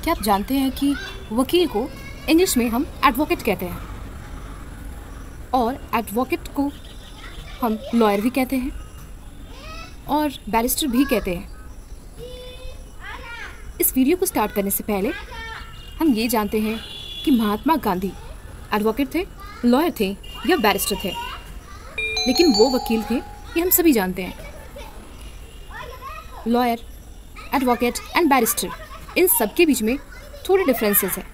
क्या आप जानते हैं कि वकील को इंग्लिश में हम एडवोकेट कहते हैं और एडवोकेट को हम लॉयर भी कहते हैं और बैरिस्टर भी कहते हैं। इस वीडियो को स्टार्ट करने से पहले हम ये जानते हैं कि महात्मा गांधी एडवोकेट थे, लॉयर थे या बैरिस्टर थे, लेकिन वो वकील थे ये हम सभी जानते हैं। लॉयर, एडवोकेट एंड बैरिस्टर, इन सब के बीच में थोड़े डिफरेंसेस हैं,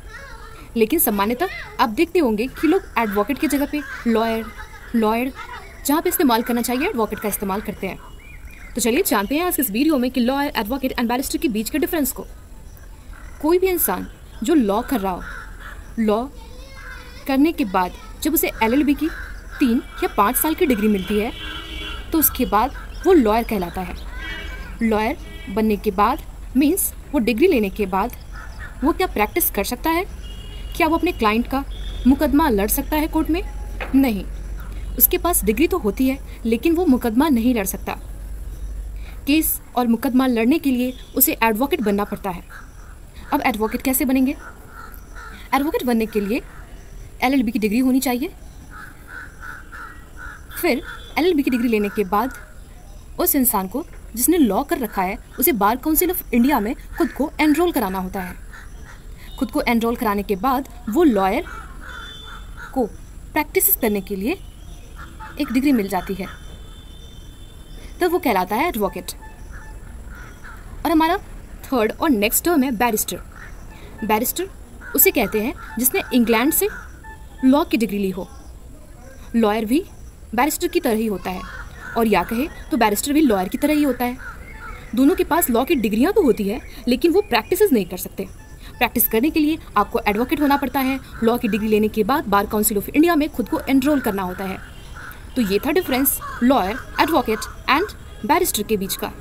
लेकिन सामान्यतः आप देखते होंगे कि लोग एडवोकेट की जगह पे लॉयर जहाँ पे इस्तेमाल करना चाहिए एडवोकेट का इस्तेमाल करते हैं। तो चलिए जानते हैं आज इस वीडियो में कि लॉयर, एडवोकेट एंड बैरिस्टर के बीच के डिफरेंस को। कोई भी इंसान जो लॉ कर रहा हो, लॉ करने के बाद जब उसे LLB की 3 या 5 साल की डिग्री मिलती है तो उसके बाद वो लॉयर कहलाता है। लॉयर बनने के बाद मीन्स वो डिग्री लेने के बाद वो क्या प्रैक्टिस कर सकता है? क्या वो अपने क्लाइंट का मुकदमा लड़ सकता है कोर्ट में? नहीं, उसके पास डिग्री तो होती है लेकिन वो मुकदमा नहीं लड़ सकता। केस और मुकदमा लड़ने के लिए उसे एडवोकेट बनना पड़ता है। अब एडवोकेट कैसे बनेंगे? एडवोकेट बनने के लिए LLB की डिग्री होनी चाहिए। फिर LLB की डिग्री लेने के बाद उस इंसान को जिसने लॉ कर रखा है उसे बार काउंसिल ऑफ इंडिया में खुद को एनरोल कराना होता है। खुद को एनरोल कराने के बाद वो लॉयर को प्रैक्टिस करने के लिए एक डिग्री मिल जाती है, तब वो कहलाता है एडवोकेट। और हमारा थर्ड और नेक्स्ट टर्म है बैरिस्टर। बैरिस्टर उसे कहते हैं जिसने इंग्लैंड से लॉ की डिग्री ली हो। लॉयर भी बैरिस्टर की तरह ही होता है, और या कहे तो बैरिस्टर भी लॉयर की तरह ही होता है। दोनों के पास लॉ की डिग्रियां तो होती है लेकिन वो प्रैक्टिस नहीं कर सकते। प्रैक्टिस करने के लिए आपको एडवोकेट होना पड़ता है। लॉ की डिग्री लेने के बाद बार काउंसिल ऑफ इंडिया में खुद को एनरोल करना होता है। तो ये था difference lawyer, advocate and barrister के बीच का।